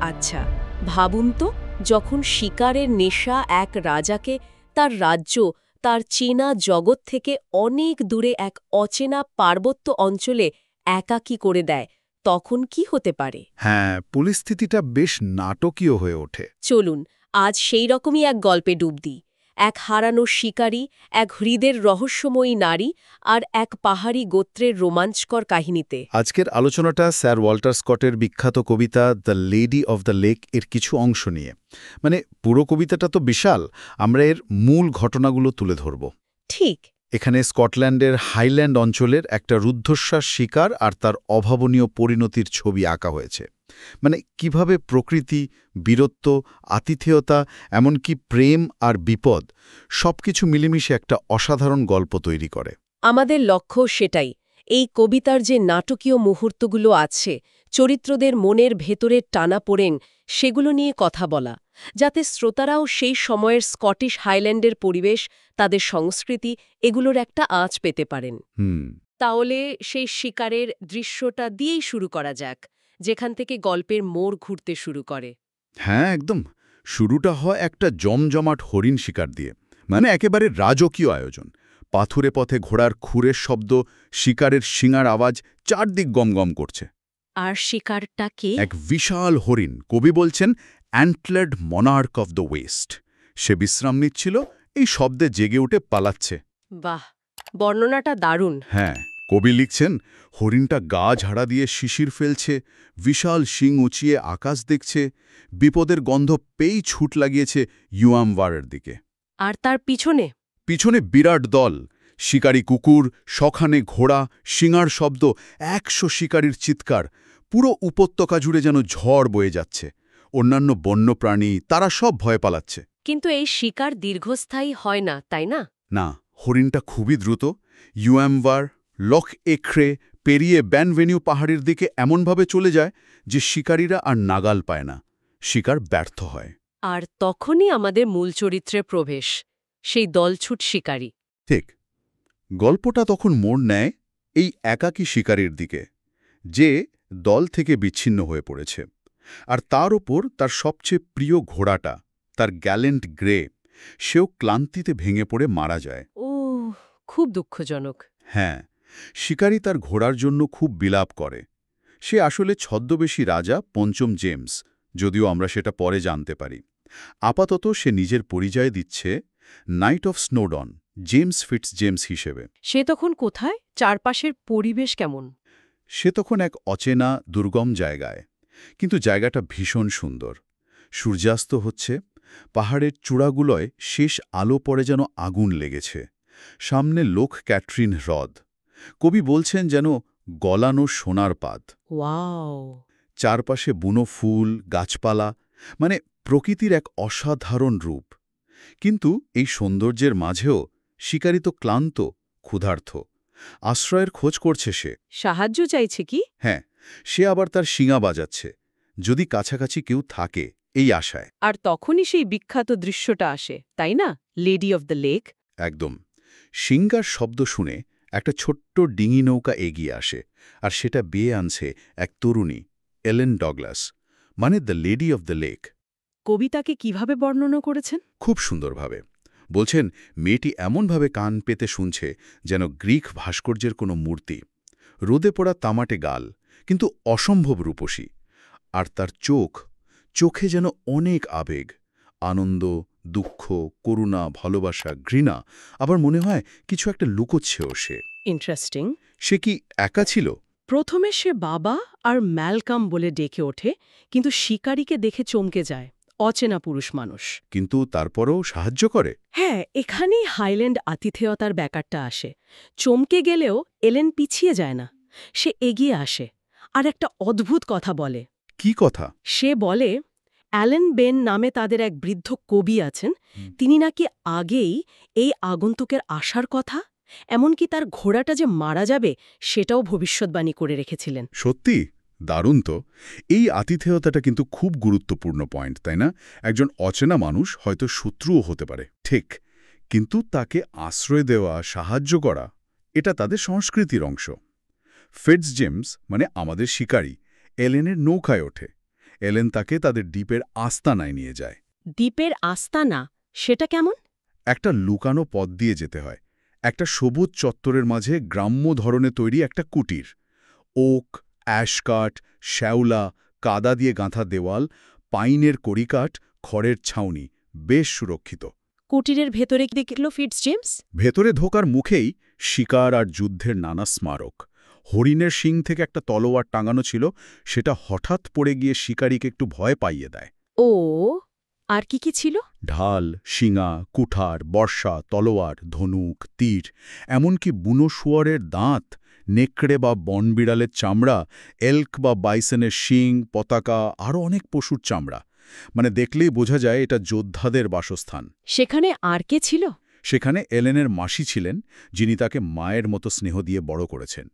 আচ্ছা, ভাবুন তো, যখন শিকারের নেশা এক রাজাকে তার রাজ্য, তার চেনা জগৎ থেকে অনেক দূরে এক অচেনা পার্বত্য অঞ্চলে একাকী করে দেয়, তখন কি হতে পারে? হ্যাঁ, পরিস্থিতিটা বেশ নাটকীয় হয়ে ওঠে। চলুন আজ সেই রকমই এক গল্পে ডুব দিই। এক হারানো শিকারী, এক হৃদের রহস্যময়ী নারী আর এক পাহাড়ি গোত্রের রোমাঞ্চকর কাহিনীতে। আজকের আলোচনাটা স্যার ওয়াল্টার স্কটের বিখ্যাত কবিতা the lady of the lake এর কিছু অংশ নিয়ে। মানে পুরো কবিতাটা তো বিশাল, আমরা এর মূল ঘটনাগুলো তুলে ধরব। ঠিক। এখানে স্কটল্যান্ডের হাইল্যান্ড অঞ্চলের একটা রুদ্ধশ্বাস শিকার আর তার অভাবনীয় পরিণতির ছবি আঁকা হয়েছে। মানে কিভাবে প্রকৃতি, বীরত্ব, আতিথেয়তা, এমনকি প্রেম আর বিপদ সবকিছু মিলেমিশে একটা অসাধারণ গল্প তৈরি করে। আমাদের লক্ষ্য সেটাই। এই কবিতার যে নাটকীয় মুহূর্তগুলো আছে, চরিত্রদের মনের ভেতরের টানাপোড়েন, সেগুলো নিয়ে কথা বলা, যাতে শ্রোতারাও সেই সময়ের স্কটিশ হাইল্যান্ডের পরিবেশ, তাদের সংস্কৃতি, এগুলোর একটা আঁচ পেতে পারেন। তাহলে সেই শিকারের দৃশ্যটা দিয়েই শুরু করা যাক, যেখান থেকে গল্পের মোড় ঘুরতে শুরু করে। হ্যাঁ, একদম। শুরুটা হয় একটা জমজমাট হরিণ শিকার দিয়ে, মানে একেবারে রাজকীয় আয়োজন। পাথুরে পথে ঘোড়ার খুরের শব্দ, শিকারের শিঙার আওয়াজ চারদিক গমগম করছে। আর শিকারটা কে? এক বিশাল হরিণ, কবি বলছেন অ্যান্টলার্ড মনার্ক অফ দ্য ওয়েস্ট। সে বিশ্রাম নিচ্ছিল, এই শব্দে জেগে উঠে পালাচ্ছে। বাহ, বর্ণনাটা দারুণ। হ্যাঁ, কবি লিখছেন হরিণটা গা ঝাড়া দিয়ে শিশির ফেলছে, বিশাল শিং উঁচিয়ে আকাশ দেখছে, বিপদের গন্ধ পেয়েই ছুট লাগিয়েছে ইউয়ামওয়ারের দিকে। আর তার পিছনে? পিছনে বিরাট দল, শিকারী কুকুর, শখানে ঘোড়া, শিঙার শব্দ, ১০০ শিকারীর চিৎকার, পুরো উপত্যকা জুড়ে যেন ঝড় বয়ে যাচ্ছে। অন্যান্য বন্যপ্রাণী, তারা সব ভয় পালাচ্ছে। কিন্তু এই শিকার দীর্ঘস্থায়ী হয় না, তাই না? না, হরিণটা খুবই দ্রুত ইউয়ামওয়ার, লখ এক্রে পেরিয়ে ব্যানভেনিউ পাহাড়ের দিকে এমনভাবে চলে যায় যে শিকারীরা আর নাগাল পায় না। শিকার ব্যর্থ হয়। আর তখনই আমাদের মূল চরিত্রে প্রবেশ, সেই দলছুট শিকারী। ঠিক। গল্পটা তখন মোড় নেয় এই একাকী শিকারীর দিকে, যে দল থেকে বিচ্ছিন্ন হয়ে পড়েছে। আর তার ওপর তার সবচেয়ে প্রিয় ঘোড়াটা, তার গ্যালেন্ট গ্রে, সেও ক্লান্তিতে ভেঙে পড়ে মারা যায়। ও, খুব দুঃখজনক। হ্যাঁ, শিকারী তার ঘোড়ার জন্য খুব বিলাপ করে। সে আসলে ছদ্মবেশী রাজা পঞ্চম জেমস, যদিও আমরা সেটা পরে জানতে পারি। আপাতত সে নিজের পরিচয় দিচ্ছে knight of Snowdon, James Fitz James হিসেবে। সে তখন কোথায়? চারপাশের পরিবেশ কেমন? সে তখন এক অচেনা দুর্গম জায়গায়, কিন্তু জায়গাটা ভীষণ সুন্দর। সূর্যাস্ত হচ্ছে, পাহাড়ের চূড়াগুলোয় শেষ আলো পড়ে যেন আগুন লেগেছে। সামনে লোক ক্যাটরিন হ্রদ। কবি বলছেন যেন গলানো সোনার পাত। ওয়াও! চারপাশে বুনো ফুল, গাছপালা, মানে প্রকৃতির এক অসাধারণ রূপ। কিন্তু এই সৌন্দর্যের মাঝেও শিকারী তো ক্লান্ত, ক্ষুধার্ত। আশ্রয়ের খোঁজ করছে সে। সাহায্য চাইছে কি? হ্যাঁ, সে আবার তার শিঙা বাজাচ্ছে, যদি কাছাকাছি কেউ থাকে, এই আশায়। আর তখনই সেই বিখ্যাত দৃশ্যটা আসে, তাই না? Lady of the lake. একদম। শিঙ্গার শব্দ শুনে একটা ছোট্ট ডিঙি নৌকা এগিয়ে আসে, আর সেটা বেয়ে আনছে এক তরুণী, এলেন ডগলাস, মানে the lady of the lake. কবিতাকে কিভাবে বর্ণনা করেছেন? খুব সুন্দরভাবে বলছেন, মেয়েটি এমনভাবে কান পেতে শুনছে যেন গ্রিক ভাস্কর্যের কোনো মূর্তি। রোদে পড়া তামাটে গাল, কিন্তু অসম্ভব রূপসী। আর তার চোখে যেন অনেক আবেগ, আনন্দ, দুঃখ, করুণা, ভালোবাসা, ঘৃণা, আবার মনে হয় কিছু একটা লুকোচ্ছেও সে। ইন্টারেস্টিং। সে কি একা ছিল? প্রথমে সে বাবা আর ম্যালকাম বলে ডেকে ওঠে, কিন্তু শিকারীকে দেখে চমকে যায়। অচেনা পুরুষ মানুষ। কিন্তু তারপরও সাহায্য করে। হ্যাঁ, এখানেই হাইল্যান্ড আতিথেয়তার ব্যাপারটা আসে। চমকে গেলেও এলেন পিছিয়ে যায় না, সে এগিয়ে আসে আর একটা অদ্ভুত কথা বলে। কি কথা? সে বলে, অ্যালেন বেন নামে তাদের এক বৃদ্ধ কবি আছেন, তিনি নাকি আগেই এই আগন্তুকের আসার কথা, এমনকি তার ঘোড়াটা যে মারা যাবে সেটাও ভবিষ্যৎবাণী করে রেখেছিলেন। সত্যি দারুণ তো। এই আতিথেয়তাটা কিন্তু খুব গুরুত্বপূর্ণ পয়েন্ট, তাই না? একজন অচেনা মানুষ হয়তো শত্রুও হতে পারে, ঠিক, কিন্তু তাকে আশ্রয় দেওয়া, সাহায্য করা, এটা তাদের সংস্কৃতির অংশ। ফিটজজেমস, মানে আমাদের শিকারী, এলেনের নৌকায় ওঠে। এলেন তাকে তাদের দ্বীপের আস্তানায় নিয়ে যায়। দ্বীপের আস্তানা, সেটা কেমন? একটা লুকানো পথ দিয়ে যেতে হয়, একটা সবুজ চত্বরের মাঝে গ্রাম্য ধরনে তৈরি একটা কুটির। ওক, অ্যাশকাঠ, শ্যাওলা, কাদা দিয়ে গাঁথা দেওয়াল, পাইনের কড়িকাঠ, খড়ের ছাউনি, বেশ সুরক্ষিত। কুটিরের ভেতরে কি দেখল ফিটজেমস? ভেতরে ঢোকার মুখেই শিকার আর যুদ্ধের নানা স্মারক। হরিণের শিং থেকে একটা তলোয়ার টাঙানো ছিল, সেটা হঠাৎ পড়ে গিয়ে শিকারীকে একটু ভয় পাইয়ে দেয়। ও, আর কি কি ছিল? ঢাল, শিঙা, কুঠার, বর্শা, তলোয়ার, ধনুক, তীর, এমনকি বুনো শুয়োরের দাঁত, নেকড়ে বা বনবিড়ালের চামড়া, এল্ক বা বাইসনের শিং, পতাকা, আরও অনেক পশুর চামড়া। মানে দেখলেই বোঝা যায় এটা যোদ্ধাদের বাসস্থান। সেখানে আর কে ছিল? সেখানে এলেনের মাসি ছিলেন, যিনি তাকে মায়ের মতো স্নেহ দিয়ে বড় করেছেন।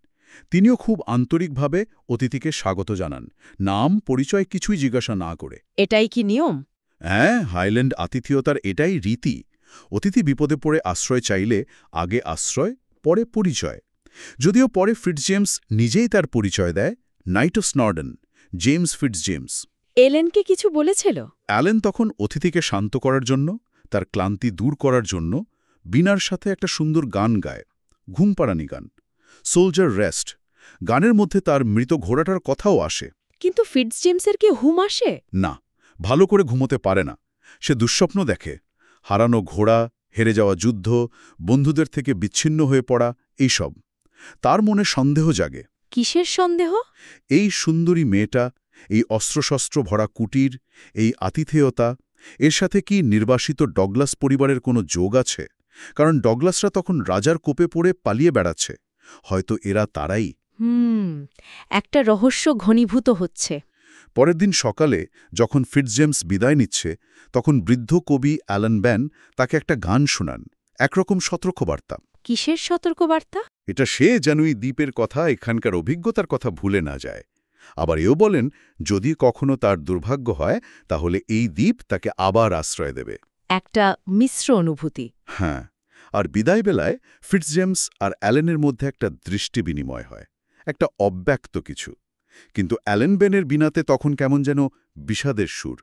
তিনিও খুব আন্তরিকভাবে অতিথিকে স্বাগত জানান, নাম পরিচয় কিছুই জিজ্ঞাসা না করে। এটাই কি নিয়ম? হ্যাঁ, হাইল্যান্ড আতিথেয়তার এটাই রীতি। অতিথি বিপদে পড়ে আশ্রয় চাইলে আগে আশ্রয়, পরে পরিচয়। যদিও পরে ফিটজেমস নিজেই তার পরিচয় দেয়, নাইট অফ স্নর্ডন, জেমস ফিটজেমস। এলেনকে কিছু বলেছিল? অ্যালেন তখন অতিথিকে শান্ত করার জন্য, তার ক্লান্তি দূর করার জন্য বীণার সাথে একটা সুন্দর গান গায়, ঘুমপাড়ানি গান, সোলজার রেস্ট। গানের মধ্যে তার মৃত ঘোড়াটার কথাও আসে। কিন্তু ফিটজেমসের কি হুম আসে? না, ভালো করে ঘুমোতে পারে না। সে দুঃস্বপ্ন দেখে, হারানো ঘোড়া, হেরে যাওয়া যুদ্ধ, বন্ধুদের থেকে বিচ্ছিন্ন হয়ে পড়া, এইসব। তার মনে সন্দেহ জাগে। কিসের সন্দেহ? এই সুন্দরী মেয়েটা, এই অস্ত্রশস্ত্র ভরা কুটির, এই আতিথেয়তা, এর সাথে কি নির্বাসিত ডগলাস পরিবারের কোনো যোগ আছে? কারণ ডগলাসরা তখন রাজার কোপে পড়ে পালিয়ে বেড়াচ্ছে। হয়তো এরা তারাই। একটা রহস্য ঘনীভূত হচ্ছে। পরের দিন সকালে যখন ফিটজেমস বিদায় নিচ্ছে, তখন বৃদ্ধ কবি অ্যালান ব্যান তাকে একটা গান শোনান, একরকম সতর্কবার্তা। কিসের সতর্কবার্তা? এটা সে যেন এই দ্বীপের কথা, এখানকার অভিজ্ঞতার কথা ভুলে না যায়। আবার এও বলেন, যদি কখনো তার দুর্ভাগ্য হয়, তাহলে এই দ্বীপ তাকে আবার আশ্রয় দেবে। একটা মিশ্র অনুভূতি। হ্যাঁ, আর বিদায়বেলায় ফিটজেমস আর অ্যালেনের মধ্যে একটা দৃষ্টি বিনিময় হয়, একটা অব্যক্ত কিছু। কিন্তু অ্যালেন বেনের বিনাতে তখন কেমন যেন বিষাদের সুর।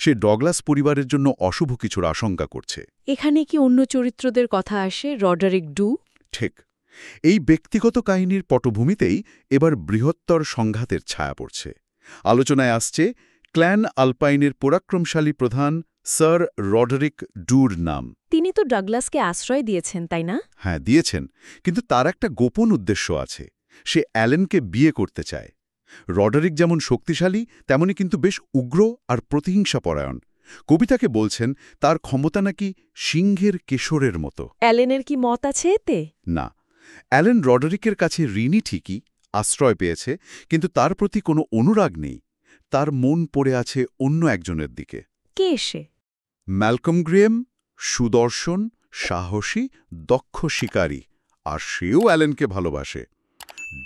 সে ডগলাস পরিবারের জন্য অশুভ কিছুর আশঙ্কা করছে। এখানে কি অন্য চরিত্রদের কথা আসে? Roderick do? ঠিক। এই ব্যক্তিগত কাহিনীর পটভূমিতেই এবার বৃহত্তর সংঘাতের ছায়া পড়ছে। আলোচনায় আসছে ক্ল্যান আলপাইনের পরাক্রমশালী প্রধান স্যার রডারিক ডুর নাম। তিনি তো ডাগলাসকে আশ্রয় দিয়েছেন, তাই না? হ্যাঁ, দিয়েছেন, কিন্তু তার একটা গোপন উদ্দেশ্য আছে। সে অ্যালেনকে বিয়ে করতে চায়। রডারিক যেমন শক্তিশালী, তেমনি কিন্তু বেশ উগ্র আর প্রতিহিংসাপরায়ণ। কবিতাকে বলছেন তার ক্ষমতা নাকি সিংহের কেশরের মতো। অ্যালেনের কি মত আছে এতে? না, অ্যালেন রডারিকের কাছে ঋণী ঠিকই, আশ্রয় পেয়েছে, কিন্তু তার প্রতি কোনো অনুরাগ নেই। তার মন পড়ে আছে অন্য একজনের দিকে। কে সে? ম্যালকম গ্রেম, সুদর্শন, সাহসী, দক্ষ শিকারী, আর সেও অ্যালেনকে ভালোবাসে।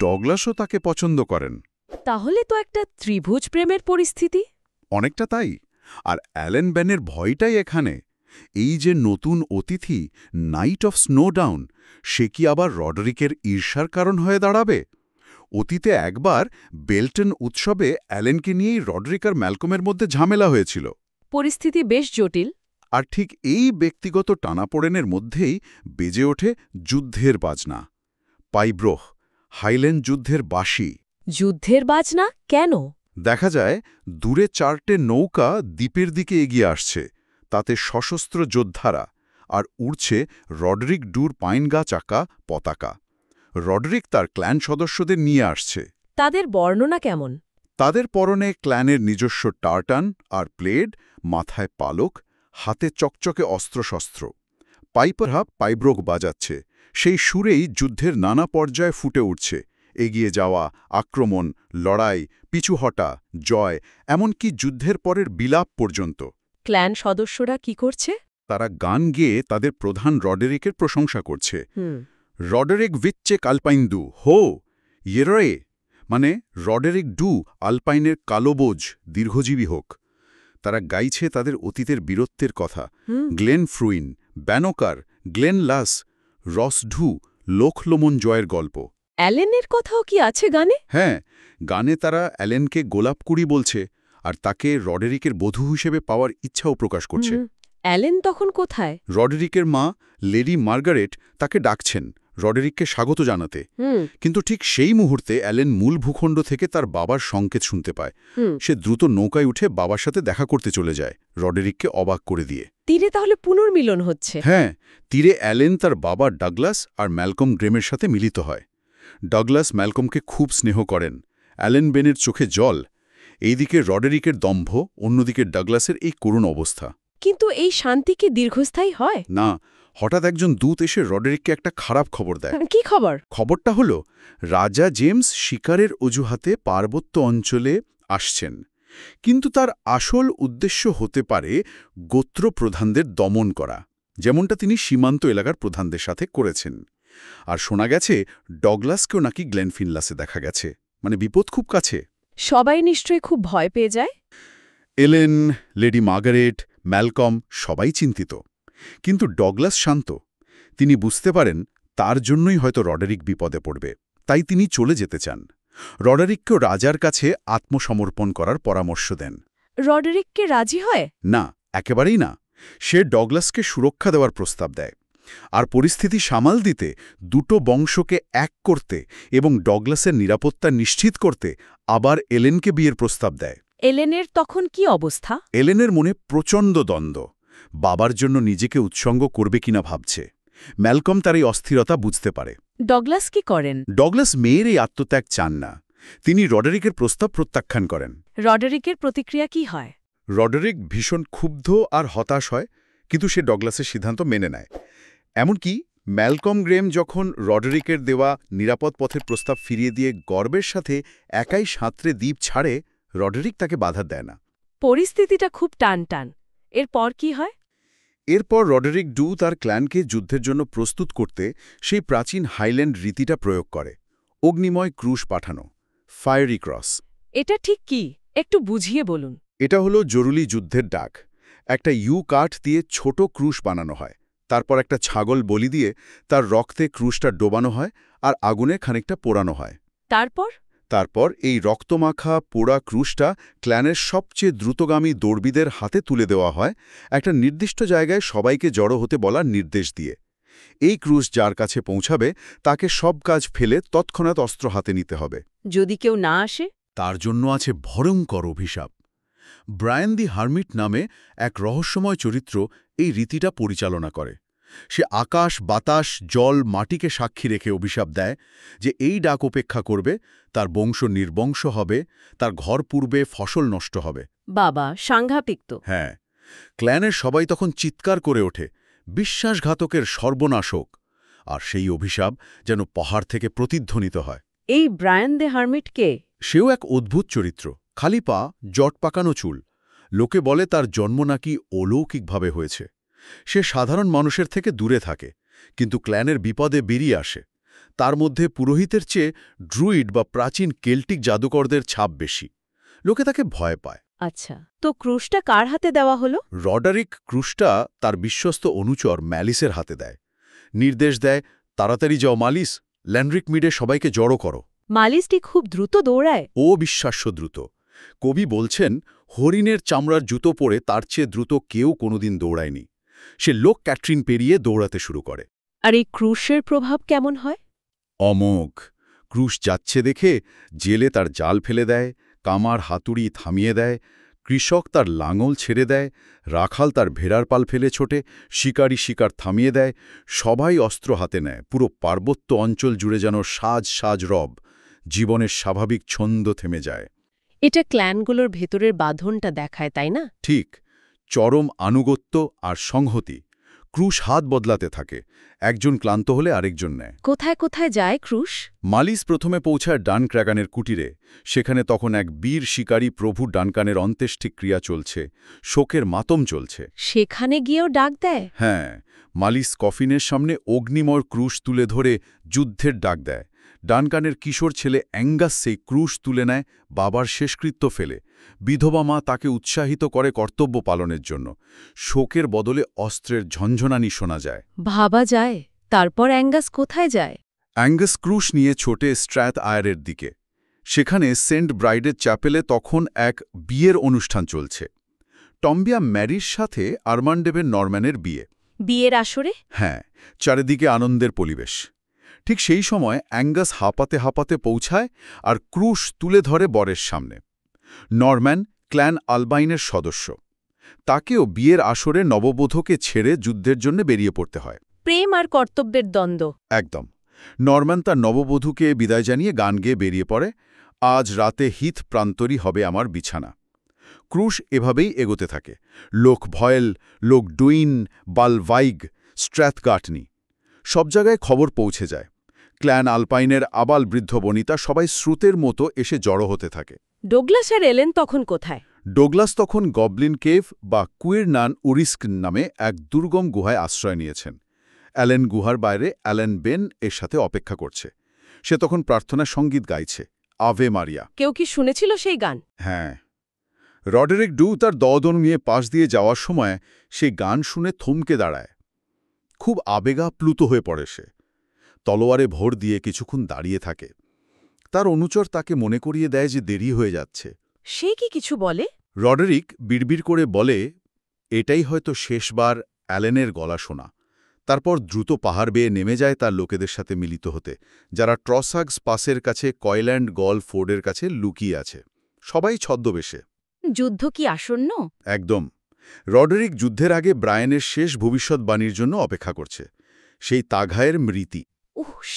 ডগলাসও তাকে পছন্দ করেন। তাহলে তো একটা ত্রিভুজ প্রেমের পরিস্থিতি। অনেকটা তাই। আর অ্যালেন ব্যানের ভয়টাই এখানে। এই যে নতুন অতিথি, নাইট অফ স্নোডাউন, সে কি আবার রডরিকের ঈর্ষার কারণ হয়ে দাঁড়াবে? অতীতে একবার বেল্টন উৎসবে অ্যালেনকে নিয়েই রডরিক আর ম্যালকমের মধ্যে ঝামেলা হয়েছিল। পরিস্থিতি বেশ জটিল। আর ঠিক এই ব্যক্তিগত টানাপোড়েনের মধ্যেই বেজে ওঠে যুদ্ধের বাজনা। পাইব্রোহ, হাইল্যান্ড যুদ্ধের বাঁশি। যুদ্ধের বাজনা কেন? দেখা যায় দূরে 4টে নৌকা দ্বীপের দিকে এগিয়ে আসছে, তাতে সশস্ত্র যোদ্ধারা, আর উড়ছে রডরিক ডুর পাইন গাছ আঁকা পতাকা। রডরিক তার ক্ল্যান সদস্যদের নিয়ে আসছে। তাদের বর্ণনা কেমন? তাদের পরনে ক্ল্যানের নিজস্ব টার্টান আর প্লেড, মাথায় পালক, হাতে চকচকে অস্ত্রশস্ত্র। পাইপারহা পাইব্রোক বাজাচ্ছে, সেই সুরেই যুদ্ধের নানা পর্যায়ে ফুটে উঠছে। এগিয়ে যাওয়া, আক্রমণ, লড়াই, পিছু হটা, জয়, এমনকি যুদ্ধের পরের বিলাপ পর্যন্ত। ক্ল্যান সদস্যরা কি করছে? তারা গান গেয়ে তাদের প্রধান রডেরিকের প্রশংসা করছে। রডেরিক ভিচ্ছে কালপাইন্দু হো ইয়েরে, মানে রডেরিক ডু আলপাইনের কালোবোজ দীর্ঘজীবী হোক। তারা গাইছে তাদের অতীতের বীরত্বের কথা। গ্লেন ফ্রুইন, ব্যানোকার, গ্লেন লাস, রসঢু, লোকলোমন জয়ের গল্প। অ্যালেনের কথাও কি আছে গানে? হ্যাঁ, গানে তারা অ্যালেনকে গোলাপকুড়ি বলছে, আর তাকে রডেরিকের বধূ হিসেবে পাওয়ার ইচ্ছাও প্রকাশ করছে। অ্যালেন তখন কোথায়? রডেরিকের মা লেডি মার্গারেট তাকে ডাকছেন রডেরিককে স্বাগত জানাতে। কিন্তু ঠিক সেই মুহূর্তে অ্যালেন মূল ভূখণ্ড থেকে তার বাবার সংকেত শুনতে পায়। সে দ্রুত নৌকায় উঠে বাবার সাথে দেখা করতে চলে যায়, রডেরিককে অবাক করে দিয়ে। তীরে তাহলে পুনর্মিলন হচ্ছে? হ্যাঁ, তীরে অ্যালেন তার বাবা ডাগলাস আর ম্যালকম গ্রেমের সাথে মিলিত হয়। ডাগলাস ম্যালকমকে খুব স্নেহ করেন। অ্যালেন বেনের চোখে জল। এইদিকে রডেরিকের দম্ভ, অন্যদিকে ডাগলাসের এই করুণ অবস্থা। কিন্তু এই শান্তি কি দীর্ঘস্থায়ী হয়? না, হঠাৎ একজন দূত এসে রডেরিককে একটা খারাপ খবর দেয়। কি খবর? খবরটা হলো রাজা জেমস শিকারের অজুহাতে পার্বত্য অঞ্চলে আসছেন, কিন্তু তার আসল উদ্দেশ্য হতে পারে গোত্র প্রধানদের দমন করা, যেমনটা তিনি সীমান্ত এলাকার প্রধানদের সাথে করেছেন। আর শোনা গেছে ডগলাসকেও নাকি গ্লেনফিনলাসে দেখা গেছে, মানে বিপদ খুব কাছে। সবাই নিশ্চয়ই খুব ভয় পেয়ে যায়। এলেন, লেডি মার্গারেট, ম্যালকম সবাই চিন্তিত, কিন্তু ডগলাস শান্ত। তিনি বুঝতে পারেন তার জন্যই হয়তো রডেরিক বিপদে পড়বে, তাই তিনি চলে যেতে চান। রডেরিককেও রাজার কাছে আত্মসমর্পণ করার পরামর্শ দেন। রডেরিককে রাজি হয়? না, একেবারেই না। সে ডগলাসকে সুরক্ষা দেওয়ার প্রস্তাব দেয়, আর পরিস্থিতি সামাল দিতে দুটো বংশকে এক করতে এবং ডগলাসের নিরাপত্তা নিশ্চিত করতে আবার এলেনকে বিয়ের প্রস্তাব দেয়। এলেনের তখন কি অবস্থা? এলেনের মনে প্রচণ্ড দ্বন্দ্ব। বাবার জন্য নিজেকে উৎসঙ্গ করবে কিনা ভাবছে। ম্যালকম তার এই অস্থিরতা বুঝতে পারে। ডগলাস কি করেন? ডগলাস মেয়ের এই আত্মত্যাগ চান না। তিনি রডেরিকের প্রস্তাব প্রত্যাখ্যান করেন। রডেরিকের প্রতিক্রিয়া কি হয়? রডেরিক ভীষণ ক্ষুব্ধ আর হতাশ হয়, কিন্তু সে ডগলাসের সিদ্ধান্ত মেনে নেয়। এমনকি ম্যালকম গ্রেম যখন রডেরিকের দেওয়া নিরাপদ পথের প্রস্তাব ফিরিয়ে দিয়ে গর্বের সাথে একাই সাঁতরে দ্বীপ ছাড়ে, রডেরিক তাকে বাধা দেয় না। পরিস্থিতিটা খুব টান। এরপর কি হয়? এরপর রডেরিক ডু তার ক্ল্যানকে যুদ্ধের জন্য প্রস্তুত করতে সেই প্রাচীন হাইল্যান্ড রীতিটা প্রয়োগ করে, অগ্নিময় ক্রুশ পাঠানো, ফায়ারি ক্রস। এটা ঠিক কি, একটু বুঝিয়ে বলুন। এটা হলো জরুরি যুদ্ধের ডাক। একটা ইউ কাঠ দিয়ে ছোট ক্রুশ বানানো হয়, তারপর একটা ছাগল বলি দিয়ে তার রক্তে ক্রুশটা ডোবানো হয় আর আগুনে খানিকটা পোড়ানো হয়। তারপর এই রক্তমাখা পোড়া ক্রুশটা ক্ল্যানের সবচেয়ে দ্রুতগামী দৌড়বিদের হাতে তুলে দেওয়া হয়, একটা নির্দিষ্ট জায়গায় সবাইকে জড়ো হতে বলার নির্দেশ দিয়ে। এই ক্রুশ যার কাছে পৌঁছাবে তাকে সব কাজ ফেলে তৎক্ষণাৎ অস্ত্র হাতে নিতে হবে। যদি কেউ না আসে? তার জন্য আছে ভয়ঙ্কর অভিশাপ। ব্রায়ান দি হার্মিট নামে এক রহস্যময় চরিত্র এই রীতিটা পরিচালনা করে। সে আকাশ, বাতাস, জল, মাটিকে সাক্ষী রেখে অভিশাপ দেয় যে এই ডাক উপেক্ষা করবে তার বংশ নির্বংশ হবে, তার ঘর পূর্বে ফসল নষ্ট হবে। বাবা, সাংঘাতিক তো। হ্যাঁ, ক্ল্যানের সবাই তখন চিৎকার করে ওঠে, বিশ্বাসঘাতকের সর্বনাশক। আর সেই অভিশাপ যেন পাহাড় থেকে প্রতিধ্বনিত হয়। এই ব্রায়ান দ্য হার্মিট কে? সেও এক অদ্ভুত চরিত্র, খালি পা, জট পাকানো চুল। লোকে বলে তার জন্ম নাকি অলৌকিকভাবে হয়েছে। সে সাধারণ মানুষের থেকে দূরে থাকে, কিন্তু ক্ল্যানের বিপদে বেরিয়ে আসে। তার মধ্যে পুরোহিতের চেয়ে ড্রুইড বা প্রাচীন কেল্টিক জাদুকরদের ছাপ বেশি। লোকে তাকে ভয় পায়। আচ্ছা, তো ক্রুশটা কার হাতে দেওয়া হলো? রডারিক ক্রুশটা তার বিশ্বস্ত অনুচর ম্যালিসের হাতে দেয়। নির্দেশ দেয়, তাড়াতাড়ি যাও মালিস, ল্যান্ড্রিক মিডে সবাইকে জড়ো করো। মালিসটি খুব দ্রুত দৌড়ায়। অবিশ্বাস্য দ্রুত। কবি বলছেন হরিণের চামড়ার জুতো পরে তার চেয়ে দ্রুত কেউ কোনোদিন দৌড়ায়নি। সে লোক ক্যাটরিন পেরিয়ে দৌড়াতে শুরু করে। আর এই ক্রুশের প্রভাব কেমন হয়? অমোঘ। ক্রুশ যাচ্ছে দেখে জেলে তার জাল ফেলে দেয়, কামার হাতুড়ি থামিয়ে দেয়, কৃষক তার লাঙল ছেড়ে দেয়, রাখাল তার ভেড়ার পাল ফেলে ছোটে, শিকারী শিকার থামিয়ে দেয়, সবাই অস্ত্র হাতে নেয়। পুরো পার্বত্য অঞ্চল জুড়ে যেন সাজ সাজ রব, জীবনের স্বাভাবিক ছন্দ থেমে যায়। এটা ক্ল্যানগুলোর ভেতরের বাঁধনটা দেখায়, তাই না? ঠিক, চরম আনুগত্য আর সংহতি। ক্রুশ হাত বদলাতে থাকে, একজন ক্লান্ত হলে আরেকজন নেয়। কোথায় কোথায় যায় ক্রুশ? মালিস প্রথমে পৌঁছায় ডানক্র্যাগানের কুটিরে। সেখানে তখন এক বীর শিকারী প্রভু ডানকানের অন্ত্যেষ্টিক ক্রিয়া চলছে, শোকের মাতম চলছে। সেখানে গিয়েও ডাক দেয়? হ্যাঁ, মালিস কফিনের সামনে অগ্নিময় ক্রুশ তুলে ধরে যুদ্ধের ডাক দেয়। ডানকানের কিশোর ছেলে অ্যাঙ্গাস সেই ক্রুশ তুলে নেয়, বাবার শেষকৃত্য ফেলে। বিধবা মা তাকে উৎসাহিত করে কর্তব্য পালনের জন্য। শোকের বদলে অস্ত্রের ঝঞ্ঝনানি শোনা যায়। ভাবা যায়। তারপর অ্যাঙ্গাস কোথায় যায়? অ্যাঙ্গাস ক্রুশ নিয়ে ছোটে স্ট্র্যাথ আয়ারের দিকে। সেখানে সেন্ট ব্রাইডের চ্যাপেলে তখন এক বিয়ের অনুষ্ঠান চলছে। টম্বিয়া ম্যারির সাথে আরমান্ডেবের নরম্যানের বিয়ে। বিয়ের আসরে? হ্যাঁ, চারিদিকে আনন্দের পরিবেশ। ঠিক সেই সময় অ্যাঙ্গাস হাঁপাতে হাঁপাতে পৌঁছায় আর ক্রুশ তুলে ধরে বরের সামনে। নরম্যান ক্ল্যান আলবাইনের সদস্য। তাকেও বিয়ের আসরে নববধূকে ছেড়ে যুদ্ধের জন্য বেরিয়ে পড়তে হয়। প্রেম আর কর্তব্যের দ্বন্দ্ব। একদম। নরম্যান তার নববধূকে বিদায় জানিয়ে গান গেয়ে বেরিয়ে পড়ে, আজ রাতে হিথ প্রান্তরই হবে আমার বিছানা। ক্রুশ এভাবেই এগোতে থাকে। লোক ভয়েল, লোক ডুইন, বালভাইগ, স্ট্র্যাথগাটনি, সব জায়গায় খবর পৌঁছে যায়। ক্ল্যান আলপাইনের আবাল বৃদ্ধ বনিতা সবাই স্রোতের মতো এসে জড়ো হতে থাকে। ডোগলাস আর এলেন তখন কোথায়? ডোগলাস তখন গবলিন কেভ বা কুইরনান উরিস্ক নামে এক দুর্গম গুহায় আশ্রয় নিয়েছেন। অ্যালেন গুহার বাইরে অ্যালেন বেন এর সাথে অপেক্ষা করছে। সে তখন প্রার্থনা সঙ্গীত গাইছে, আভে মারিয়া। কেউ কি শুনেছিল সেই গান? হ্যাঁ, রডেরিক ডু তার দদন নিয়ে পাশ দিয়ে যাওয়ার সময় সেই গান শুনে থমকে দাঁড়ায়। খুব আবেগাপ্লুত হয়ে পড়ে সে। তলোয়ারে ভর দিয়ে কিছুক্ষণ দাঁড়িয়ে থাকে। তার অনুচর তাকে মনে করিয়ে দেয় যে দেরি হয়ে যাচ্ছে। সে কি কিছু বলে? রডেরিক বিড়বিড় করে বলে, এটাই হয়তো শেষবার অ্যালেনের গলা শোনা। তারপর দ্রুত পাহাড় বেয়ে নেমে যায় তার লোকেদের সাথে মিলিত হতে, যারা ট্রসাগস পাসের কাছে কয়ল্যান্ড গল ফোর্ডের কাছে লুকিয়ে আছে। সবাই ছদ্মবেশে। যুদ্ধ কি আসন্ন? একদম। রডেরিক যুদ্ধের আগে ব্রায়ানের শেষ ভবিষ্যৎবাণীর জন্য অপেক্ষা করছে, সেই তাঘায়ের মৃতি।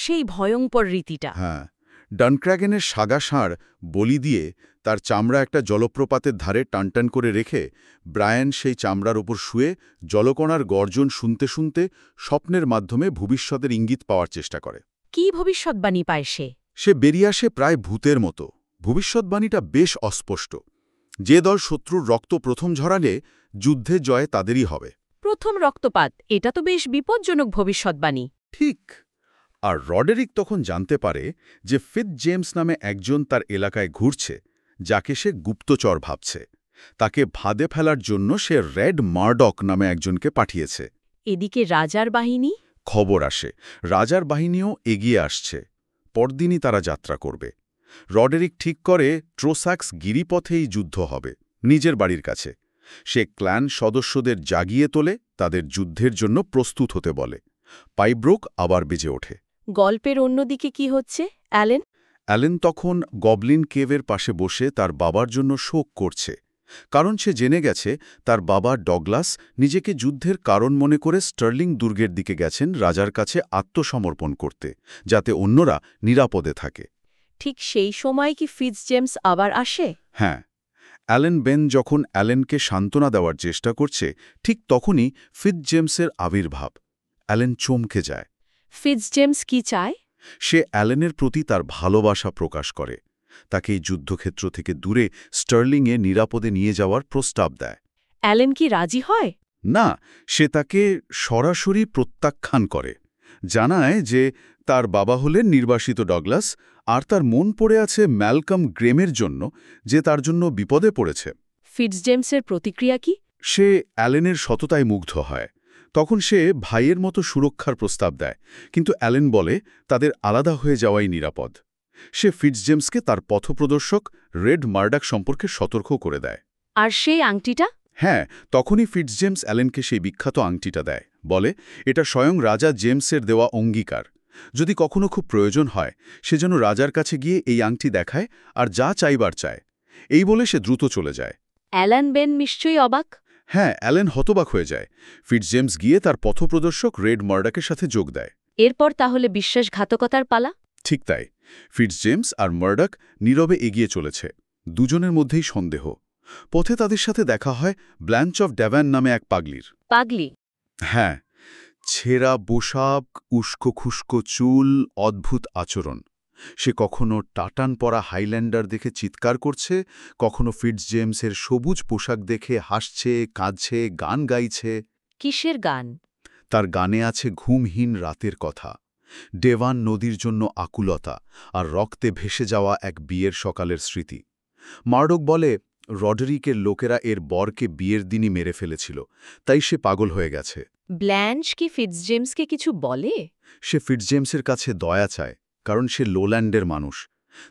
সেই ভয়ঙ্কর রীতিটা। হ্যাঁ, ডানক্র্যাগেনের সাগা ষাঁড় বলি দিয়ে তার চামড়া একটা জলপ্রপাতের ধারে টানটান করে রেখে ব্রায়ান সেই চামড়ার ওপর শুয়ে জলকণার গর্জন শুনতে শুনতে স্বপ্নের মাধ্যমে ভবিষ্যতের ইঙ্গিত পাওয়ার চেষ্টা করে। কি ভবিষ্যৎবাণী পায় সে? সে বেরিয়ে আসে প্রায় ভূতের মতো। ভবিষ্যৎবাণীটা বেশ অস্পষ্ট। যে দল শত্রুর রক্ত প্রথম ঝরালে যুদ্ধের জয় তাদেরই হবে। প্রথম রক্তপাত, এটা তো বেশ বিপজ্জনক ভবিষ্যৎবাণী। ঠিক। আর রডেরিক তখন জানতে পারে যে ফিৎজ জেমস নামে একজন তার এলাকায় ঘুরছে, যাকে সে গুপ্তচর ভাবছে। তাকে ফাঁদে ফেলার জন্য সে রেড মার্ডক নামে একজনকে পাঠিয়েছে। এদিকে রাজার বাহিনী? খবর আসে, রাজার বাহিনীও এগিয়ে আসছে। পরদিনই তারা যাত্রা করবে। রডেরিক ঠিক করে ট্রোসাক্স গিরিপথেই যুদ্ধ হবে, নিজের বাড়ির কাছে। সে ক্ল্যান সদস্যদের জাগিয়ে তোলে, তাদের যুদ্ধের জন্য প্রস্তুত হতে বলে। পাইব্রোক আবার বেজে ওঠে। গল্পের অন্যদিকে কি হচ্ছে? অ্যালেন? অ্যালেন তখন গবলিন কেভের পাশে বসে তার বাবার জন্য শোক করছে। কারণ সে জেনে গেছে তার বাবা ডগলাস নিজেকে যুদ্ধের কারণ মনে করে স্টার্লিং দুর্গের দিকে গেছেন রাজার কাছে আত্মসমর্পণ করতে, যাতে অন্যরা নিরাপদে থাকে। ঠিক সেই সময় কি ফিৎজ জেমস আবার আসে? হ্যাঁ, অ্যালেন বেন যখন অ্যালেনকে সান্ত্বনা দেওয়ার চেষ্টা করছে, ঠিক তখনই ফিৎজ জেমসের আবির্ভাব। অ্যালেন চমকে যায়। ফিৎজ জেমস কি চায়? সে অ্যালেনের প্রতি তার ভালোবাসা প্রকাশ করে। তাকে এই যুদ্ধক্ষেত্র থেকে দূরে স্টার্লিংয়ে নিরাপদে নিয়ে যাওয়ার প্রস্তাব দেয়। অ্যালেন কি রাজি হয়? না, সে তাকে সরাসরি প্রত্যাখ্যান করে। জানায় যে তার বাবা হলেন নির্বাসিত ডগলাস, আর তার মন পড়ে আছে ম্যালকম গ্রেমের জন্য, যে তার জন্য বিপদে পড়েছে। ফিৎজ জেমসের প্রতিক্রিয়া কি? সে অ্যালেনের সততায় মুগ্ধ হয়। তখন সে ভাইয়ের মতো সুরক্ষার প্রস্তাব দেয়, কিন্তু অ্যালেন বলে তাদের আলাদা হয়ে যাওয়াই নিরাপদ। সে ফিটজজেমসকে তার পথপ্রদর্শক রেড মার্ডাক সম্পর্কে সতর্ক করে দেয়। আর সেই আংটিটা? হ্যাঁ, তখনই ফিটজজেমস অ্যালেনকে সেই বিখ্যাত আংটিটা দেয়। বলে, এটা স্বয়ং রাজা জেমসের দেওয়া অঙ্গীকার। যদি কখনো খুব প্রয়োজন হয়, সে যেন রাজার কাছে গিয়ে এই আংটি দেখায় আর যা চাইবার চায়। এই বলে সে দ্রুত চলে যায়। অ্যালান বেন নিশ্চয়ই অবাক। হ্যাঁ, অ্যালেন হতবাক হয়ে যায়। ফিটজজেমস গিয়ে তার পথপ্রদর্শক রেড মার্ডাকের সাথে যোগ দেয়। এরপর তাহলে বিশ্বাসঘাতকতার পালা? ঠিক তাই। ফিটজজেমস আর মার্ডাক নীরবে এগিয়ে চলেছে। দুজনের মধ্যেই সন্দেহ। পথে তাদের সাথে দেখা হয় ব্ল্যাঞ্চ অফ ড্যাভান নামে এক পাগলির। পাগলি? হ্যাঁ, ছেঁড়া পোশাক, উস্কো খুস্কো চুল, অদ্ভুত আচরণ। সে কখনো টাটান পরা হাইল্যান্ডার দেখে চিৎকার করছে, কখনো ফিটজজেমসের সবুজ পোশাক দেখে হাসছে, কাঁদছে, গান গাইছে। কিসের গান? তার গানে আছে ঘুমহীন রাতের কথা, ডেভান নদীর জন্য আকুলতা, আর রক্তে ভেসে যাওয়া এক বিয়ের সকালের স্মৃতি। মার্ডক বলে, রডেরিকের লোকেরা এর বরকে বিয়ের দিনই মেরে ফেলেছিল, তাই সে পাগল হয়ে গেছে। ব্ল্যাঞ্চ কি ফিটজজেমসকে কিছু বলে? সে ফিটজজেমসের কাছে দয়া চায়, কারণ সে লোল্যান্ডের মানুষ।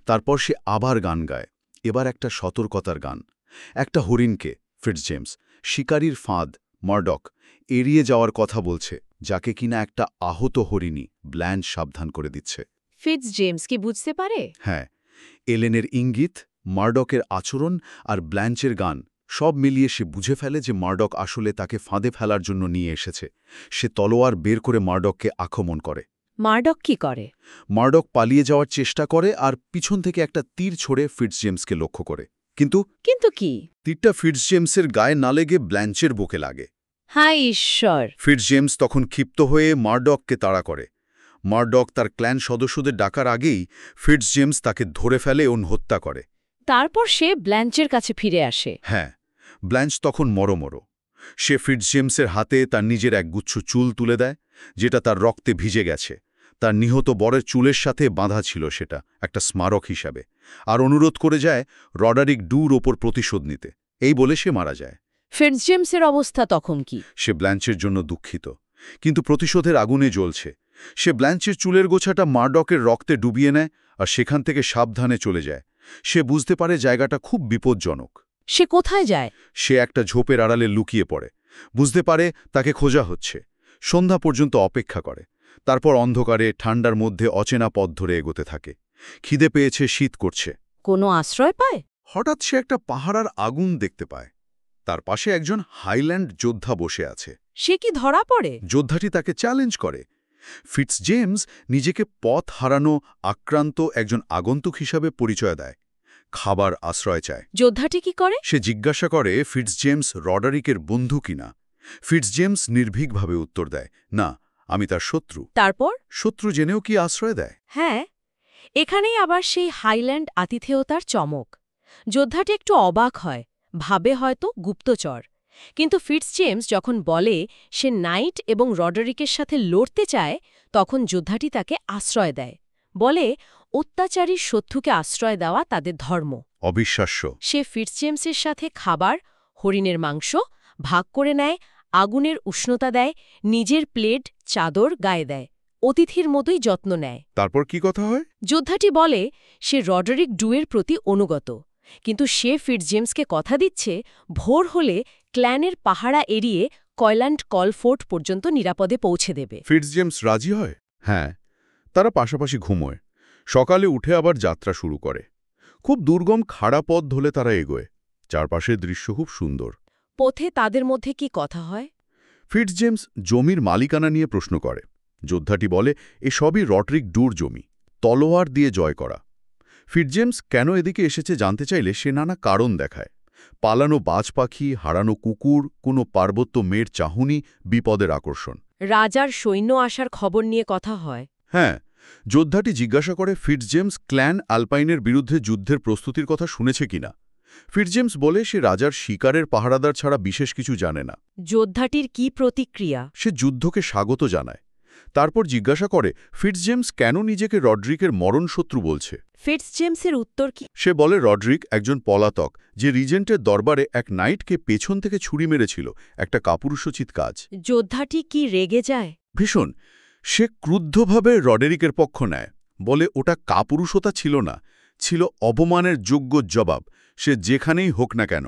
তারপর সে আবার গান গায়, এবার একটা সতর্কতার গান। একটা হরিণকে, ফিটজেমস, শিকারীর ফাঁদ, মার্ডক, এড়িয়ে যাওয়ার কথা বলছে, যাকে কিনা একটা আহত হরিণী, ব্ল্যাঞ্চ, সাবধান করে দিচ্ছে। ফিটজেমস কি বুঝতে পারে? হ্যাঁ, এলেনের ইঙ্গিত, মার্ডকের আচরণ আর ব্ল্যাঞ্চের গান সব মিলিয়ে সে বুঝে ফেলে যে মার্ডক আসলে তাকে ফাঁদে ফেলার জন্য নিয়ে এসেছে। সে তলোয়ার বের করে মার্ডককে আক্রমণ করে। মার্ডক কি করে? মার্ডক পালিয়ে যাওয়ার চেষ্টা করে আর পিছন থেকে একটা তীর ছড়ে ফিটজেমসকে লক্ষ্য করে। কিন্তু কি? তীরটা ফিটজেমসের গায়ে না লেগে ব্ল্যাঞ্চের বুকে লাগে। হায় ঈশ্বর! ফিটজেমস তখন ক্ষিপ্ত হয়ে মার্ডককে তাড়া করে। মার্ডক তার ক্ল্যান সদস্যদের ডাকার আগেই ফিটজেমস তাকে ধরে ফেলে ও হত্যা করে। তারপর সে ব্ল্যাঞ্চের কাছে ফিরে আসে। হ্যাঁ, ব্ল্যাঞ্চ তখন মরমর। সে ফিটজেমসের হাতে তার নিজের এক গুচ্ছ চুল তুলে দেয়, যেটা তার রক্তে ভিজে গেছে। তার নিহত বরের চুলের সাথে বাঁধা ছিল সেটা, একটা স্মারক হিসাবে, আর অনুরোধ করে যায় রডারিক ডুর ওপর প্রতিশোধ নিতে। এই বলে সে মারা যায়। ফিটজেমসের অবস্থা তখন কি? সে ব্ল্যাঞ্চের জন্য দুঃখিত, কিন্তু প্রতিশোধের আগুনে জ্বলছে। সে ব্ল্যাঞ্চের চুলের গোছাটা মার্ডকের রক্তে ডুবিয়ে নেয় আর সেখান থেকে সাবধানে চলে যায়। সে বুঝতে পারে জায়গাটা খুব বিপজ্জনক। সে কোথায় যায়? সে একটা ঝোপের আড়ালে লুকিয়ে পড়ে। বুঝতে পারে তাকে খোঁজা হচ্ছে। সন্ধ্যা পর্যন্ত অপেক্ষা করে। তারপর অন্ধকারে ঠান্ডার মধ্যে অচেনা পথ ধরে এগোতে থাকে। খিদে পেয়েছে, শীত করছে। কোনো আশ্রয় পায়? হঠাৎ সে একটা পাহারার আগুন দেখতে পায়। তার পাশে একজন হাইল্যান্ড যোদ্ধা বসে আছে। সে কি ধরা পড়ে? যোদ্ধাটি তাকে চ্যালেঞ্জ করে। ফিটজেমস নিজেকে পথ হারানো, আক্রান্ত একজন আগন্তুক হিসাবে পরিচয় দেয়। খাবার, আশ্রয় চায়। যোদ্ধাটি কি করে? সে জিজ্ঞাসা করে ফিটজেমস রডারিকের বন্ধু কিনা। ফিটজেমস নির্ভীকভাবে উত্তর দেয়, না, আমি তার শত্রু। তারপর? শত্রু জেনেও কি আশ্রয় দেয়? হ্যাঁ, এখানেই আবার সেই হাইল্যান্ড আতিথেয়তার চমক। যোদ্ধাটি একটু অবাক হয়, ভাবে হয়তো গুপ্তচর। কিন্তু ফিটজেমস যখন বলে সে নাইট এবং রডারিকের সাথে লড়তে চায়, তখন যোদ্ধাটি তাকে আশ্রয় দেয়। বলে অত্যাচারী শত্রুকে আশ্রয় দেওয়া তাদের ধর্ম। অবিশ্বাস্য। সে ফিটজেমসের সাথে খাবার, হরিণের মাংস ভাগ করে নেয়, আগুনের উষ্ণতা দেয়, নিজের প্লেট, চাদর গায়ে দেয়, অতিথির মতোই যত্ন নেয়। তারপর কি কথা হয়? যোদ্ধাটি বলে সে রডারিক ডুয়ের প্রতি অনুগত, কিন্তু সে ফিটজেমসকে কথা দিচ্ছে ভোর হলে ক্ল্যানের পাহারা এড়িয়ে কয়ল্যান্ড কলফোর্ট পর্যন্ত নিরাপদে পৌঁছে দেবে। ফিটজেমস রাজি হয়। হ্যাঁ, তারা পাশাপাশি ঘুমোয়। সকালে উঠে আবার যাত্রা শুরু করে। খুব দুর্গম খাড়া পথ ধরে তারা এগোয়। চারপাশের দৃশ্য খুব সুন্দর। পথে তাদের মধ্যে কি কথা হয়? ফিটজেমস জমির মালিকানা নিয়ে প্রশ্ন করে। যোদ্ধাটি বলে এসবই রডরিক ডুর জমি, তলোয়ার দিয়ে জয় করা। ফিটজেমস কেন এদিকে এসেছে জানতে চাইলে সে নানা কারণ দেখায়। পালানো বাজ পাখি, হারানো কুকুর, কোনো পার্বত্য মেয়ের চাহনি, বিপদের আকর্ষণ। রাজার সৈন্য আসার খবর নিয়ে কথা হয়। হ্যাঁ, যোদ্ধাটি জিজ্ঞাসা করে ফিটজেমস ক্ল্যান আলপাইনের বিরুদ্ধে যুদ্ধের প্রস্তুতির কথা শুনেছে কিনা। ফিটজেমস বলে সে রাজার শিকারের পাহারাদার ছাড়া বিশেষ কিছু জানে না। যোদ্ধাটির কি প্রতিক্রিয়া? সে যুদ্ধকে স্বাগত জানায়। তারপর জিজ্ঞাসা করে ফিটজেমস কেন নিজেকে রডরিকের মরণশত্রু বলছে। ফিটজেমসের উত্তর কি? সে বলে রডরিক একজন পলাতক, যে রিজেন্টের দরবারে এক নাইটকে পেছন থেকে ছুরি মেরেছিল, একটা কাপুরুষোচিত কাজ। যোদ্ধাটি কি রেগে যায়? ভীষণ। সে ক্রুদ্ধভাবে রডেরিকের পক্ষ নেয়, বলে ওটা কাপুরুষতা ছিল না, ছিল অপমানের যোগ্য জবাব, সে যেখানেই হোক না কেন।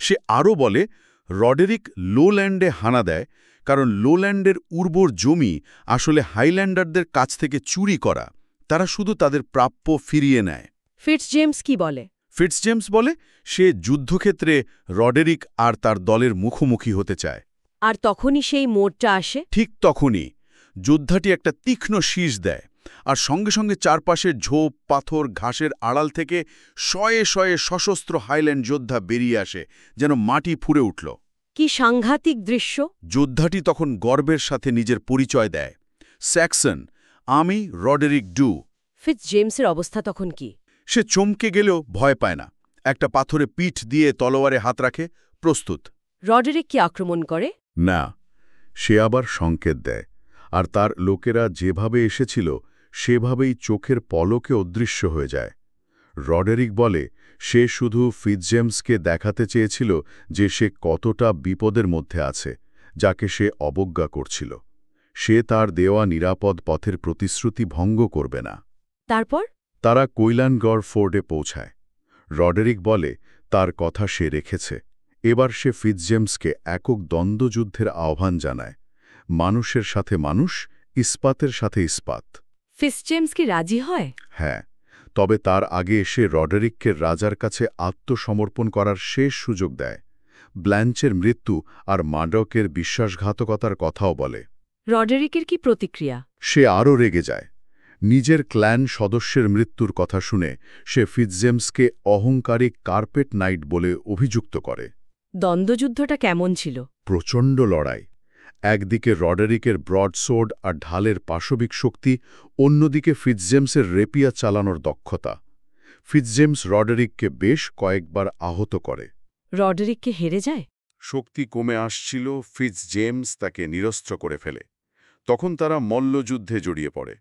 সে আরও বলে রডেরিক লোল্যান্ডে হানা দেয়, কারণ লোল্যান্ডের উর্বর জমি আসলে হাইল্যান্ডারদের কাছ থেকে চুরি করা, তারা শুধু তাদের প্রাপ্য ফিরিয়ে নেয়। ফিটজেমস কি বলে? ফিটজেমস বলে সে যুদ্ধক্ষেত্রে রডেরিক আর তার দলের মুখোমুখি হতে চায়। আর তখনই সেই মোড়টা আসে। ঠিক তখনই যোদ্ধাটি একটা তীক্ষ্ণ শীষ দেয়, আর সঙ্গে সঙ্গে চারপাশের ঝোপ, পাথর, ঘাসের আড়াল থেকে শয়ে শয়ে সশস্ত্র হাইল্যান্ড যোদ্ধা বেরিয়ে আসে, যেন মাটি ফুঁড়ে উঠল। কি সাংঘাতিক দৃশ্য! যোদ্ধাটি তখন গর্বের সাথে নিজের পরিচয় দেয়, স্যাক্সন, আমি রডেরিক ডু। ফিটজেমসের অবস্থা তখন কি? সে চমকে গেলেও ভয় পায় না। একটা পাথরে পিঠ দিয়ে তলোয়ারে হাত রাখে, প্রস্তুত। রডেরিক কি আক্রমণ করে? না, সে আবার সংকেত দেয়, আর তার লোকেরা যেভাবে এসেছিল সেভাবেই চোখের পলকে অদৃশ্য হয়ে যায়। রডেরিক বলে সে শুধু ফিটজেমসকে দেখাতে চেয়েছিল যে সে কতটা বিপদের মধ্যে আছে, যাকে সে অবজ্ঞা করছিল। সে তার দেওয়া নিরাপদ পথের প্রতিশ্রুতি ভঙ্গ করবে না। তারপর? তারা কৈলানগড় ফোর্টে পৌঁছায়। রডেরিক বলে তার কথা সে রেখেছে। এবার সে ফিটজেমসকে একক দ্বন্দ্বযুদ্ধের আহ্বান জানায়। মানুষের সাথে মানুষ, ইস্পাতের সাথে ইস্পাত। ফিটজেমস কি রাজি হয়? হ্যাঁ, তবে তার আগে সে রডেরিককে রাজার কাছে আত্মসমর্পণ করার শেষ সুযোগ দেয়। ব্ল্যাঞ্চের মৃত্যু আর মাডকের বিশ্বাসঘাতকতার কথাও বলে। রডেরিকের কি প্রতিক্রিয়া? সে আরও রেগে যায়। নিজের ক্ল্যান সদস্যের মৃত্যুর কথা শুনে সে ফিটজেমসকে অহংকারী কার্পেট নাইট বলে অভিযুক্ত করে। দ্বন্দ্বযুদ্ধটা কেমন ছিল? প্রচণ্ড লড়াই। একদিকে রডেরিকের ব্রডসোর্ড আর ঢালের পাশবিক শক্তি, অন্যদিকে ফিটজেমসের রেপিয়া চালানোর দক্ষতা। ফিটজেমস রডেরিককে বেশ কয়েকবার আহত করে। রডেরিককে হেরে যায়? শক্তি কমে আসছিল, ফিটজেমস তাকে নিরস্ত্র করে ফেলে। তখন তারা মল্লযুদ্ধে জড়িয়ে পড়ে।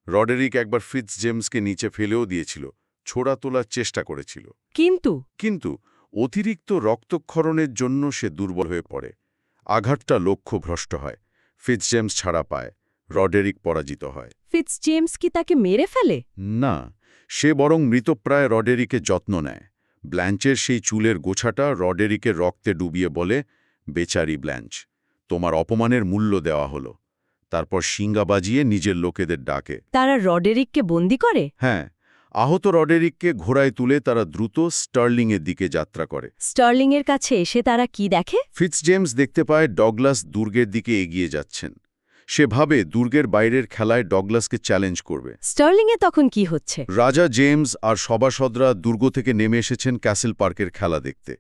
রডেরিক একবার ফিটজেমসকে নিচে ফেলেও দিয়েছিল, ছোড়া তোলার চেষ্টা করেছিল। কিন্তু অতিরিক্ত রক্তক্ষরণের জন্য সে দুর্বল হয়ে পড়ে। আঘাতটা লক্ষ্যভ্রষ্ট হয়। ফিটজেমস ছাড়া পায়। রডেরিক পরাজিত হয়। ফিটজেমস কি তাকে মেরে ফেলে? না, সে বরং মৃতপ্রায় রডেরিকের যত্ন নেয়। ব্ল্যাঞ্চের সেই চুলের গোছাটা রডেরিকের রক্তে ডুবিয়ে বলে, বেচারি ব্ল্যাঞ্চ, তোমার অপমানের মূল্য দেওয়া হলো। তারপর শিঙ্গা বাজিয়ে নিজের লোকেদের ডাকে। তারা রডেরিককে বন্দি করে? হ্যাঁ, আহত রডেরিককে ঘোড়ায় তুলে তারা দ্রুত স্টার্লিংয়ের দিকে যাত্রা করে। স্টার্লিংয়ের কাছে এসে তারা কি দেখে? ফিটজেমস দেখতে পায় ডগলাস দুর্গের দিকে এগিয়ে যাচ্ছেন। সে ভাবে দুর্গের বাইরের খেলায় ডগলাসকে চ্যালেঞ্জ করবে। স্টার্লিংয়ে তখন কি হচ্ছে? রাজা জেমস আর সভাসদরা দুর্গ থেকে নেমে এসেছেন ক্যাসেল পার্কের খেলা দেখতে।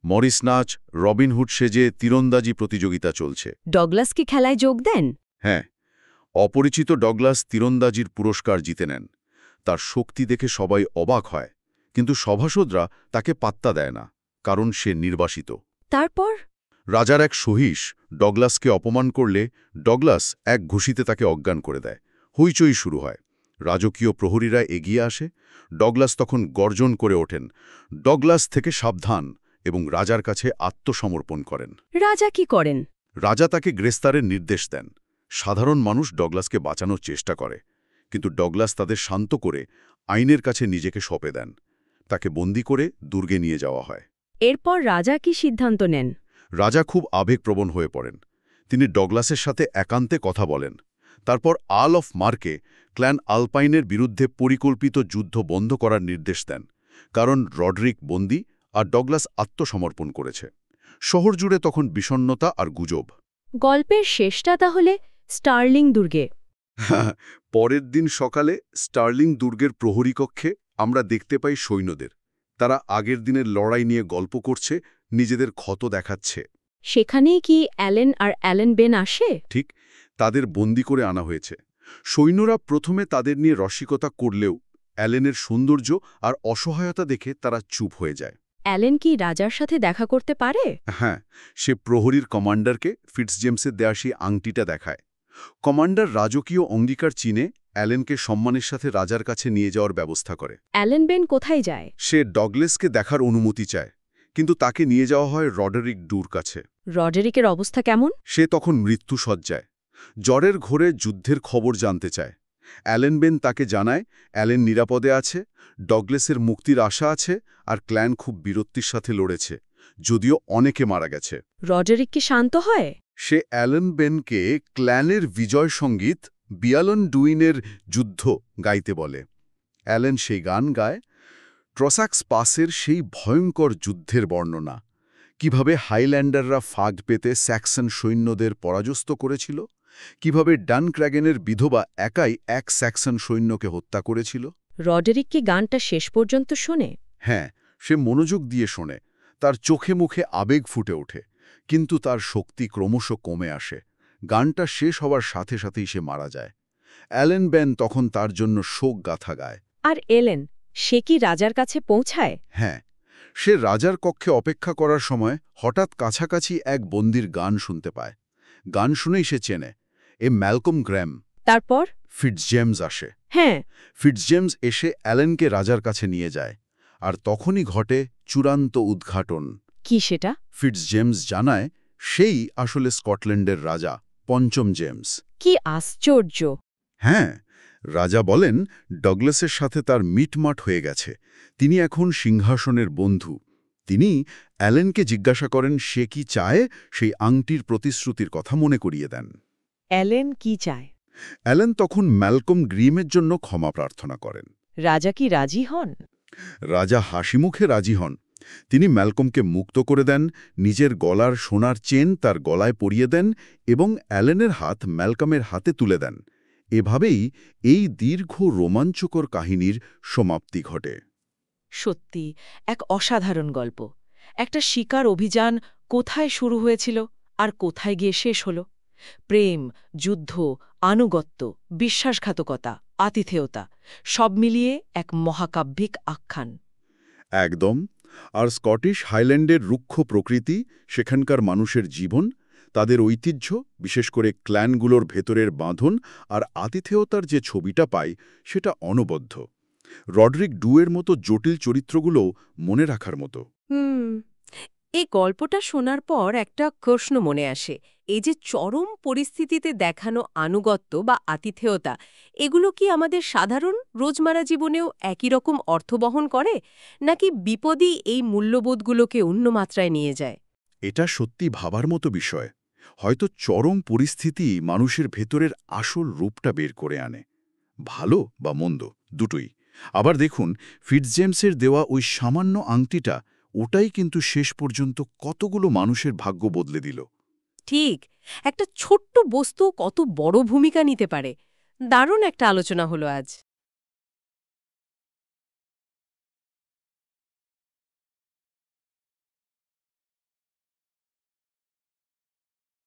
মরিস নাচ, রবিনহুড সেজে তীরন্দাজি প্রতিযোগিতা চলছে। ডগলাস কি খেলায় যোগ দেন? হ্যাঁ, অপরিচিত ডগলাস তীরন্দাজির পুরস্কার জিতে নেন। তার শক্তি দেখে সবাই অবাক হয়, কিন্তু সভাসদরা তাকে পাত্তা দেয় না, কারণ সে নির্বাসিত। তারপর? রাজার এক সহিস ডগলাসকে অপমান করলে ডগলাস এক ঘুষিতে তাকে অজ্ঞান করে দেয়। হইচই শুরু হয়। রাজকীয় প্রহরীরা এগিয়ে আসে। ডগলাস তখন গর্জন করে ওঠেন, ডগলাস থেকে সাবধান, এবং রাজার কাছে আত্মসমর্পণ করেন। রাজা কি করেন? রাজা তাকে গ্রেফতারের নির্দেশ দেন। সাধারণ মানুষ ডগলাসকে বাঁচানোর চেষ্টা করে, কিন্তু ডগলাস তাদের শান্ত করে আইনের কাছে নিজেকে সঁপে দেন। তাকে বন্দী করে দুর্গে নিয়ে যাওয়া হয়। এরপর রাজা কি সিদ্ধান্ত নেন? রাজা খুব আবেগপ্রবণ হয়ে পড়েন। তিনি ডগলাসের সাথে একান্তে কথা বলেন। তারপর আল অফ মার্কে ক্ল্যান আলপাইনের বিরুদ্ধে পরিকল্পিত যুদ্ধ বন্ধ করার নির্দেশ দেন, কারণ রডরিক বন্দী আর ডগলাস আত্মসমর্পণ করেছে। শহর জুড়ে তখন বিষণ্ণতা আর গুজব। গল্পের শেষটা তাহলে স্টার্লিং দুর্গে। পরের দিন সকালে স্টার্লিং দুর্গের প্রহরী কক্ষে আমরা দেখতে পাই সৈন্যদের। তারা আগের দিনের লড়াই নিয়ে গল্প করছে, নিজেদের ক্ষত দেখাচ্ছে। সেখানেই কি অ্যালেন আর অ্যালেন বেন আসে? ঠিক, তাদের বন্দী করে আনা হয়েছে। সৈন্যরা প্রথমে তাদের নিয়ে রসিকতা করলেও অ্যালেনের সৌন্দর্য আর অসহায়তা দেখে তারা চুপ হয়ে যায়। অ্যালেন কি রাজার সাথে দেখা করতে পারে? হ্যাঁ, সে প্রহরীর কমান্ডারকে ফিটজেমসের দেয়া সেই আংটিটা দেখায়। কমান্ডার রাজকীয় অঙ্গীকার চিনে অ্যালেনকে সম্মানের সাথে রাজার কাছে নিয়ে যাওয়ার ব্যবস্থা করে। অ্যালেন বেন কোথায় যায়? সে ডগলেসকে দেখার অনুমতি চায়, কিন্তু তাকে নিয়ে যাওয়া হয় রডেরিক ডুর কাছে। রডেরিকের অবস্থা কেমন? সে তখন মৃত্যুসজ্জায়। জ্বরের ঘোরে যুদ্ধের খবর জানতে চায়। অ্যালেন বেন তাকে জানায় অ্যালেন নিরাপদে আছে, ডগলেসের মুক্তির আশা আছে, আর ক্ল্যান খুব বীরত্বের সাথে লড়েছে, যদিও অনেকে মারা গেছে। রডেরিক কি শান্ত হয়? সে অ্যালেন বেনকে ক্ল্যানের বিজয় সঙ্গীত বিয়ালন ডুইনের যুদ্ধ গাইতে বলে। অ্যালেন সেই গান গায়, ট্রসাক্স পাসের সেই ভয়ঙ্কর যুদ্ধের বর্ণনা, কিভাবে হাইল্যান্ডাররা ফাঁদ পেতে স্যাক্সন সৈন্যদের পরাজস্ত করেছিল, কিভাবে ডানক্র্যাগেনের বিধবা একাই এক স্যাক্সন সৈন্যকে হত্যা করেছিল। রডেরিক কি গানটা শেষ পর্যন্ত শোনে? হ্যাঁ, সে মনোযোগ দিয়ে শোনে। তার চোখে মুখে আবেগ ফুটে ওঠে, কিন্তু তার শক্তি ক্রমশ কমে আসে। গানটা শেষ হওয়ার সাথে সাথেই সে মারা যায়। অ্যালেন বেন তখন তার জন্য শোক গাথা গায়। আর এলেন, সে কি রাজার কাছে পৌঁছায়? হ্যাঁ, সে রাজার কক্ষে অপেক্ষা করার সময় হঠাৎ কাছাকাছি এক বন্দির গান শুনতে পায়। গান শুনেই সে চেনে, এ ম্যালকম গ্র্যাম। তারপর? ফিটজেমস আসে। হ্যাঁ, ফিটজেমস এসে অ্যালেনকে রাজার কাছে নিয়ে যায়। আর তখনই ঘটে চূড়ান্ত উদ্ঘাটন। কি সেটা? ফিটজেমস জানায় সেই আসলে স্কটল্যান্ডের রাজা, পঞ্চম জেমস। কি আশ্চর্য! হ্যাঁ, রাজা বলেন ডগলাসের সাথে তার মিটমাট হয়ে গেছে, তিনি এখন সিংহাসনের বন্ধু। তিনি অ্যালেনকে জিজ্ঞাসা করেন সে কি চায়, সেই আংটির প্রতিশ্রুতির কথা মনে করিয়ে দেন। অ্যালেন কি চায়? অ্যালেন তখন ম্যালকম গ্রিমের জন্য ক্ষমা প্রার্থনা করেন। রাজা কি রাজি হন? রাজা হাসিমুখে রাজি হন। তিনি ম্যালকমকে মুক্ত করে দেন, নিজের গলার সোনার চেন তার গলায় পরিয়ে দেন এবং অ্যালেনের হাত ম্যালকমের হাতে তুলে দেন। এভাবেই এই দীর্ঘ রোমাঞ্চকর কাহিনীর সমাপ্তি ঘটে। সত্যি এক অসাধারণ গল্প। একটা শিকার অভিযান কোথায় শুরু হয়েছিল আর কোথায় গিয়ে শেষ হল। প্রেম, যুদ্ধ, আনুগত্য, বিশ্বাসঘাতকতা, আতিথেয়তা সব মিলিয়ে এক মহাকাব্যিক আখ্যান। একদম। আর স্কটিশ হাইল্যান্ডের রুক্ষ প্রকৃতি, সেখানকার মানুষের জীবন, তাদের ঐতিহ্য, বিশেষ করে ক্ল্যানগুলোর ভেতরের বাঁধন আর আতিথেয়তার যে ছবিটা পাই, সেটা অনবদ্য। রডরিক ডুয়ের মতো জটিল চরিত্রগুলোও মনে রাখার মতো। এই গল্পটা শোনার পর একটা প্রশ্ন মনে আসে, এই যে চরম পরিস্থিতিতে দেখানো আনুগত্য বা আতিথেয়তা, এগুলো কি আমাদের সাধারণ রোজমারা জীবনেও একই রকম অর্থ বহন করে, নাকি বিপদই এই মূল্যবোধগুলোকে অন্য মাত্রায় নিয়ে যায়? এটা সত্যি ভাবার মতো বিষয়। হয়তো চরম পরিস্থিতি মানুষের ভেতরের আসল রূপটা বের করে আনে, ভালো বা মন্দ দুটোই। আবার দেখুন, ফিটজেমসের দেওয়া ওই সামান্য আংটিটা, ওটাই কিন্তু শেষ পর্যন্ত কতগুলো মানুষের ভাগ্য বদলে দিল। ঠিক, একটা ছোট্ট বস্তু কত বড় ভূমিকা নিতে পারে। দারুণ একটা আলোচনা হলো আজ।